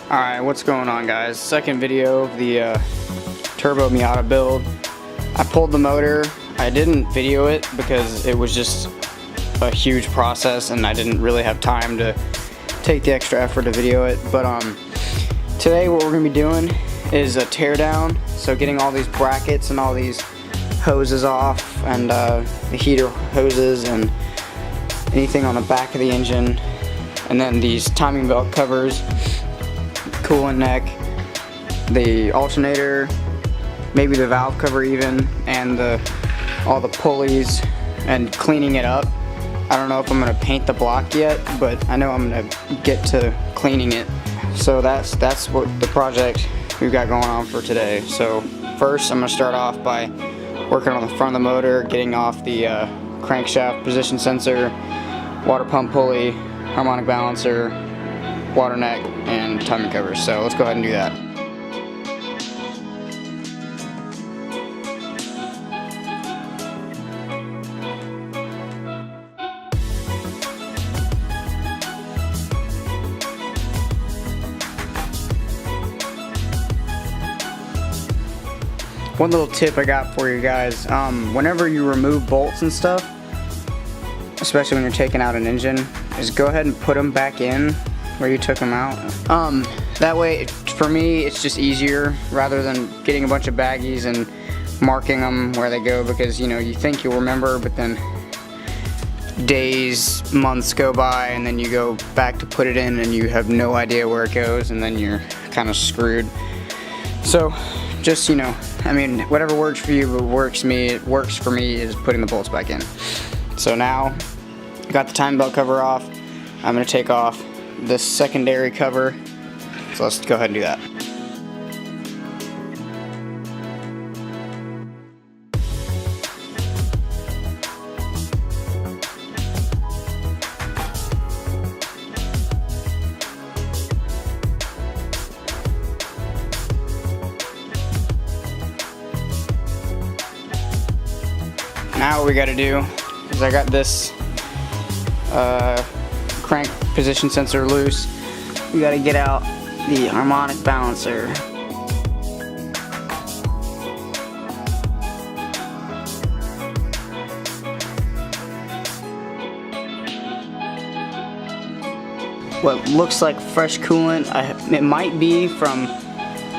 Alright, what's going on, guys? Second video of the turbo Miata build. I pulled the motor. I didn't video it because it was just a huge process and I didn't really have time to take the extra effort to video it. But today what we're going to be doing is a tear down. So getting all these brackets and all these hoses off, and the heater hoses and anything on the back of the engine, and then these timing belt covers, coolant neck, the alternator, maybe the valve cover even, and all the pulleys, and cleaning it up. I don't know if I'm going to paint the block yet, but I know I'm going to get to cleaning it. So that's what the project we've got going on for today. So first I'm going to start off by working on the front of the motor, getting off the crankshaft position sensor, water pump pulley, harmonic balancer, water neck, and timing covers. So let's go ahead and do that. One little tip I got for you guys, whenever you remove bolts and stuff, especially when you're taking out an engine, is go ahead and put them back in where you took them out. That way, for me, it's just easier rather than getting a bunch of baggies and marking them where they go, because you know, you think you'll remember, but then days, months go by, and then you go back to put it in and you have no idea where it goes, and then you're kind of screwed. So just, you know, I mean, whatever works for you, but works for me is putting the bolts back in. So now I got the timing belt cover off. I'm going to take off this secondary cover. So let's go ahead and do that. Now what we got to do is I got this crank position sensor loose. We got to get out the harmonic balancer. What looks like fresh coolant, it might be from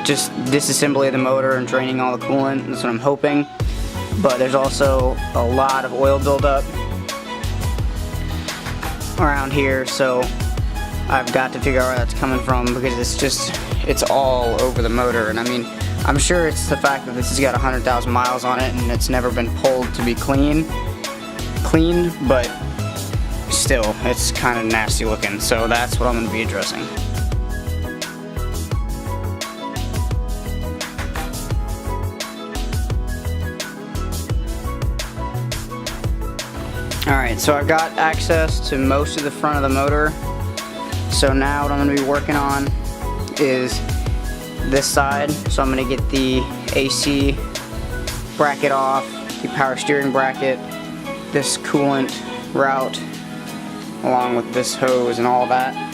just disassembly of the motor and draining all the coolant. That's what I'm hoping. But there's also a lot of oil buildup around here, so I've got to figure out where that's coming from, because it's all over the motor. And I mean, I'm sure it's the fact that this has got 100,000 miles on it and it's never been pulled to be cleaned, but still, it's kind of nasty looking. So that's what I'm going to be addressing. Alright, so I've got access to most of the front of the motor. So now what I'm going to be working on is this side. So I'm going to get the AC bracket off, the power steering bracket, this coolant route, along with this hose and all that.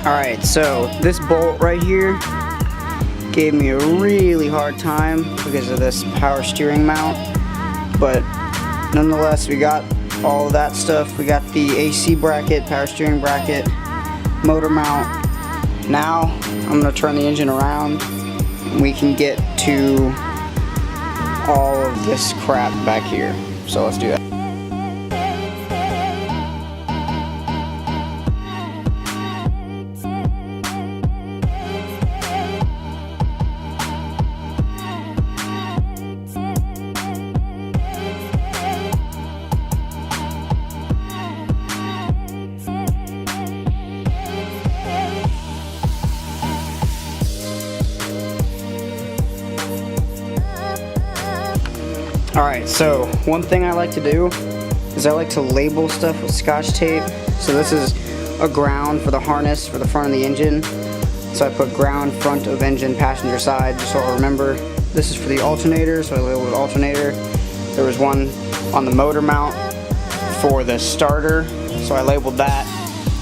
Alright, so this bolt right here gave me a really hard time because of this power steering mount, but nonetheless we got all of that stuff. We got the AC bracket, power steering bracket, motor mount. Now I'm going to turn the engine around and we can get to all of this crap back here. So let's do that. Alright, so one thing I like to do is I like to label stuff with Scotch tape. So this is a ground for the harness for the front of the engine. So I put ground, front of engine, passenger side, just so I'll remember. This is for the alternator, so I labeled alternator. There was one on the motor mount for the starter, so I labeled that.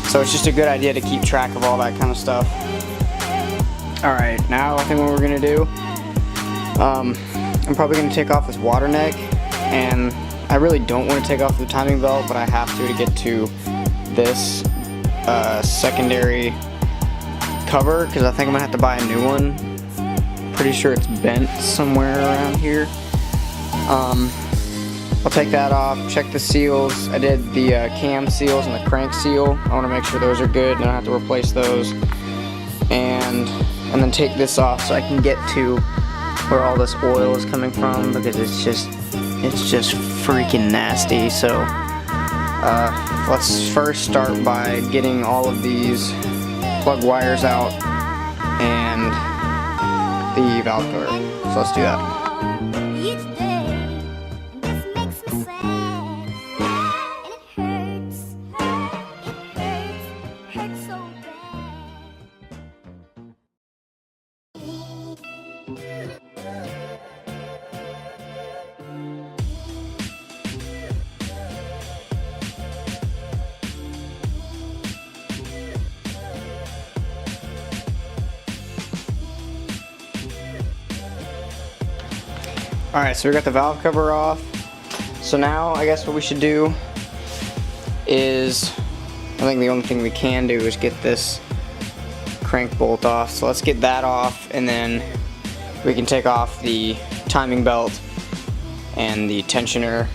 So it's just a good idea to keep track of all that kind of stuff. Alright, now I think what we're going to do, I'm probably going to take off this water neck, and I really don't want to take off the timing belt, but I have to get to this secondary cover, because I think I'm going to have to buy a new one. Pretty sure it's bent somewhere around here. I'll take that off, check the seals. I did the cam seals and the crank seal. I want to make sure those are good, and I don't have to replace those. And then take this off so I can get to where all this oil is coming from, because it's just freaking nasty. So let's first start by getting all of these plug wires out and the valve cover. So let's do that. Alright, so we got the valve cover off. So now I guess what we should do is, I think the only thing we can do is get this crank bolt off. So let's get that off, and then we can take off the timing belt and the tensioner,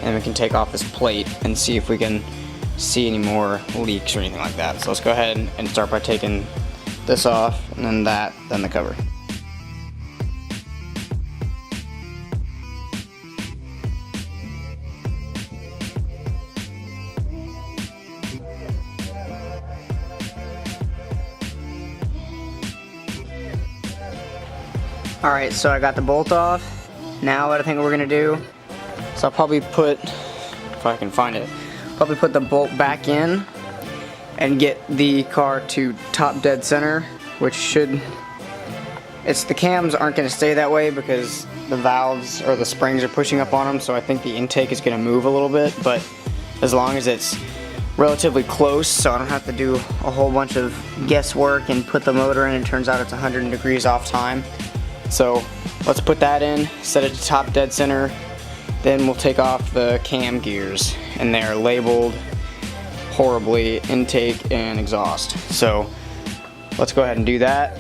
and we can take off this plate and see if we can see any more leaks or anything like that. So let's go ahead and start by taking this off, and then that, then the cover. Alright, so I got the bolt off. Now what I think we're gonna do, so I'll probably put, if I can find it, probably put the bolt back in and get the car to top dead center, which should, the cams aren't gonna stay that way because the valves or the springs are pushing up on them, so I think the intake is gonna move a little bit, but as long as it's relatively close, so I don't have to do a whole bunch of guesswork and put the motor in, and it turns out it's 100 degrees off time. So let's put that in, set it to top dead center, then we'll take off the cam gears, and they're labeled horribly, intake and exhaust. So let's go ahead and do that.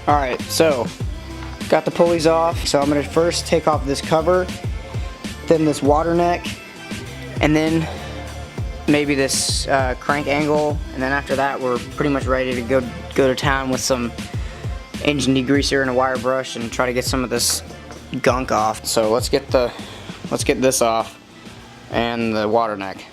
Alright, so got the pulleys off, so I'm going to first take off this cover, then this water neck, and then maybe this crank angle, and then after that we're pretty much ready to go to town with some engine degreaser and a wire brush and try to get some of this gunk off. So let's get this off and the water neck.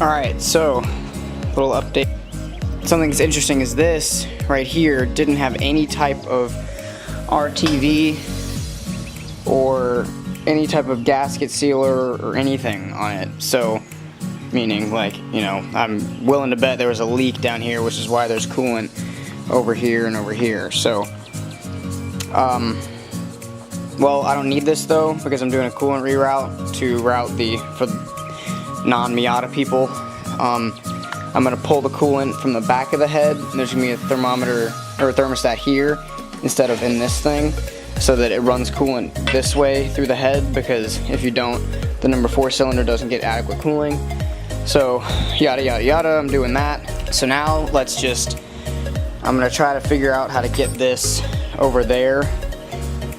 Alright, so, little update. Something that's interesting is this right here didn't have any type of RTV or any type of gasket sealer or anything on it. So, meaning, like, you know, I'm willing to bet there was a leak down here, which is why there's coolant over here and over here. So, well, I don't need this though, because I'm doing a coolant reroute to route for non-Miata people. I'm going to pull the coolant from the back of the head, and there's going to be a thermometer or a thermostat here instead of in this thing, so that it runs coolant this way through the head, because if you don't, the number 4 cylinder doesn't get adequate cooling. So yada yada yada, I'm doing that. So now I'm going to try to figure out how to get this over there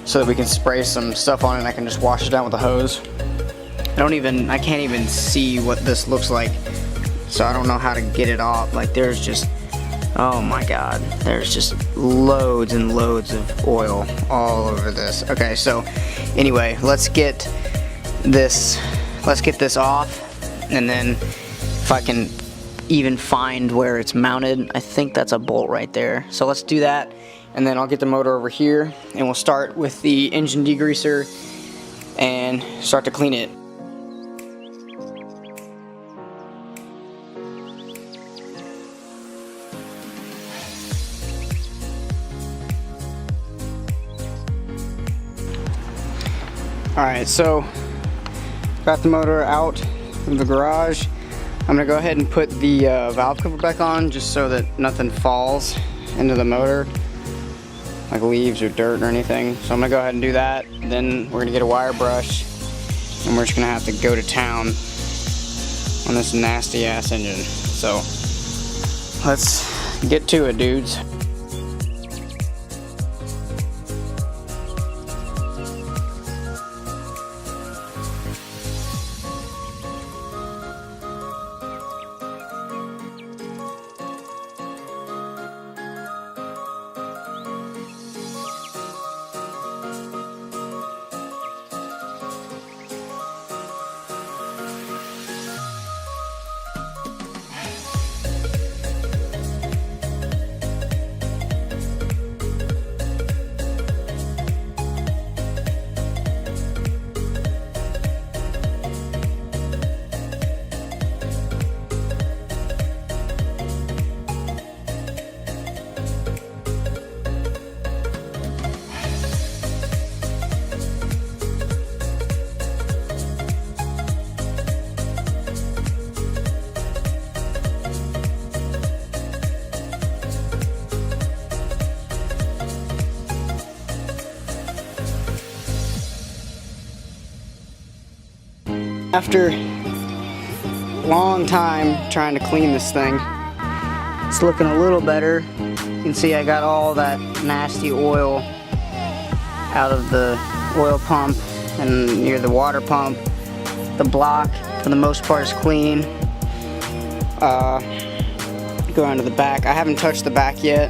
so that we can spray some stuff on it and I can just wash it down with a hose. I can't even see what this looks like, so I don't know how to get it off. Like, there's just, oh my god, there's just loads and loads of oil all over this. Okay, so anyway, let's get this off, and then if I can even find where it's mounted, I think that's a bolt right there. So let's do that, and then I'll get the motor over here, and we'll start with the engine degreaser and start to clean it. Alright, so got the motor out of the garage. I'm gonna go ahead and put the valve cover back on, just so that nothing falls into the motor, like leaves or dirt or anything. So I'm gonna go ahead and do that. Then we're gonna get a wire brush, and we're just gonna have to go to town on this nasty ass engine. So let's get to it, dudes. After a long time trying to clean this thing, it's looking a little better. You can see I got all that nasty oil out of the oil pump and near the water pump. The block, for the most part, is clean. Go on to the back. I haven't touched the back yet.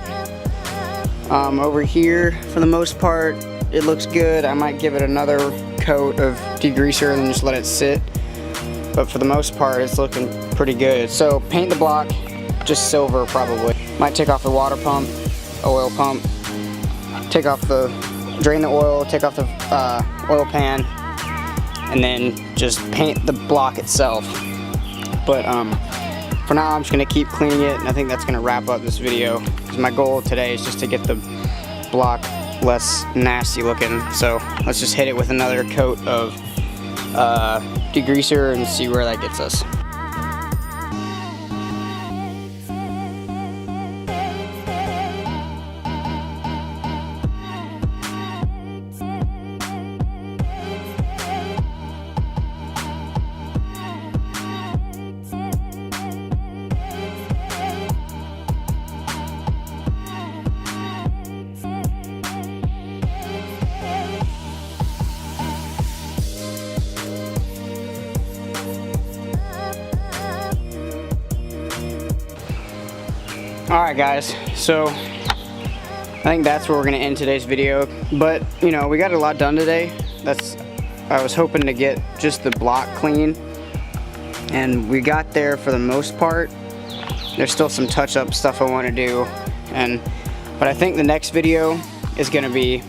Over here, for the most part, it looks good. I might give it another coat of degreaser and then just let it sit. But for the most part, it's looking pretty good. So paint the block, just silver probably. Might take off the water pump, oil pump, drain the oil, take off the oil pan, and then just paint the block itself. But for now, I'm just gonna keep cleaning it, and I think that's gonna wrap up this video. Because my goal today is just to get the block less nasty looking. So let's just hit it with another coat of degreaser and see where that gets us. Alright guys, so I think that's where we're going to end today's video. But, you know, we got a lot done today. I was hoping to get just the block clean. and we got there for the most part. There's still some touch-up stuff I want to do, but I think the next video is going to be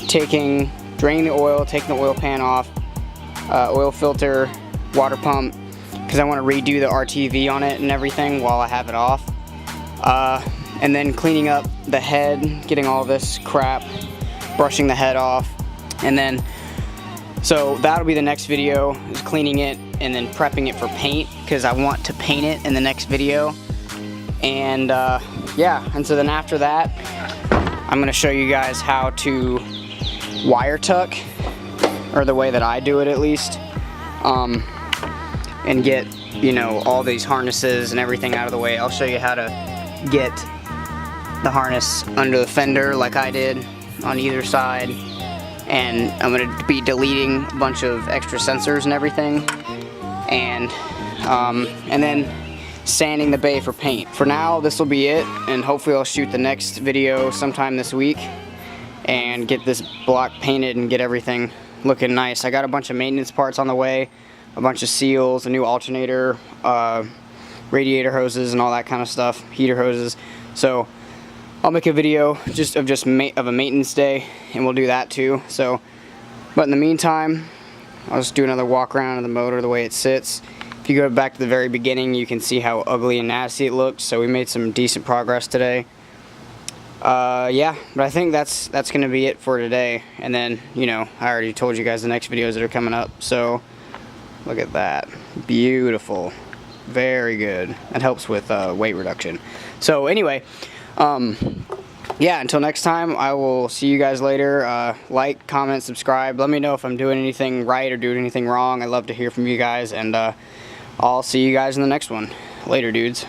draining the oil, taking the oil pan off, oil filter, water pump, because I want to redo the RTV on it and everything while I have it off, and then cleaning up the head, getting all this crap, brushing the head off, and then so that'll be the next video, is cleaning it and then prepping it for paint, because I want to paint it in the next video. And yeah, and so then after that I'm going to show you guys how to wire tuck, or the way that I do it at least, and get, you know, all these harnesses and everything out of the way. I'll show you how to get the harness under the fender like I did on either side, and I'm going to be deleting a bunch of extra sensors and everything, and then sanding the bay for paint. For now, this will be it, and hopefully I'll shoot the next video sometime this week and get this block painted and get everything looking nice. I got a bunch of maintenance parts on the way, a bunch of seals, a new alternator, radiator hoses and all that kind of stuff, heater hoses. So I'll make a video of a maintenance day, and we'll do that too. So, but in the meantime, I'll just do another walk around of the motor the way it sits. If you go back to the very beginning, you can see how ugly and nasty it looked. So we made some decent progress today. Yeah, but I think that's gonna be it for today. And then, you know, I already told you guys the next videos that are coming up. So look at that, beautiful, very good. That helps with weight reduction. So anyway, yeah, until next time, I will see you guys later. Like, comment, subscribe. Let me know if I'm doing anything right or doing anything wrong. I love to hear from you guys, and I'll see you guys in the next one. Later, dudes.